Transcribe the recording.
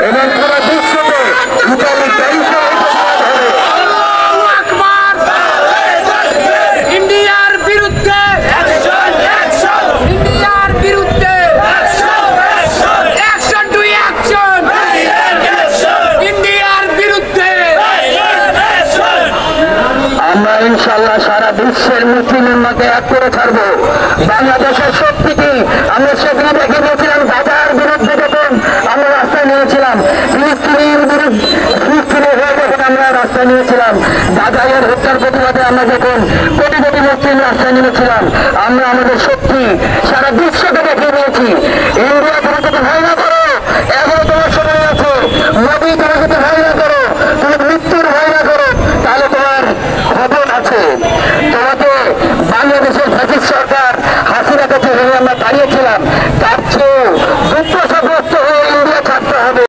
এবং সারা বিশ্বতে ইতালি প্যারিসে ইন্ডিয়ার বিরুদ্ধে অ্যাকশন টু অ্যাকশন ইন্ডিয়ার বিরুদ্ধে আমরা ইনশাআল্লাহ সারা বিশ্বের মুসলিম উম্মাহকে এক করে ছাড়বো। বাংলাদেশের শক্তিকে আমরা সেখানে দেখে নিয়েছিলাম, গাজার বিরুদ্ধে যখন আমরা রাস্তায় নিয়েছিলাম, ফিলিস্তিনের হয়ে যখন আমরা রাস্তায় নিয়েছিলাম, গাজায়ের হত্যার প্রতিবাদে আমরা যখন কোটি কোটি মুসলিম রাস্তায় নেমেছিলাম, আমরা আমাদের শক্তি সারা বিশ্বকে দেখিয়ে দিয়েছি। ইন্ডিয়া তুমি যদি ভয় না করো, এখনো তোমার সময় আছে। মোদী তুমি যদি ভয় না করো, তুমি মৃত্যুর ভয় না করো, তাহলে তোমার খবর আছে। তোমাকে বাংলাদেশের ফ্যাসিস্ট সরকার হাসিনা কাছে আমরা দাঁড়িয়েছিলাম,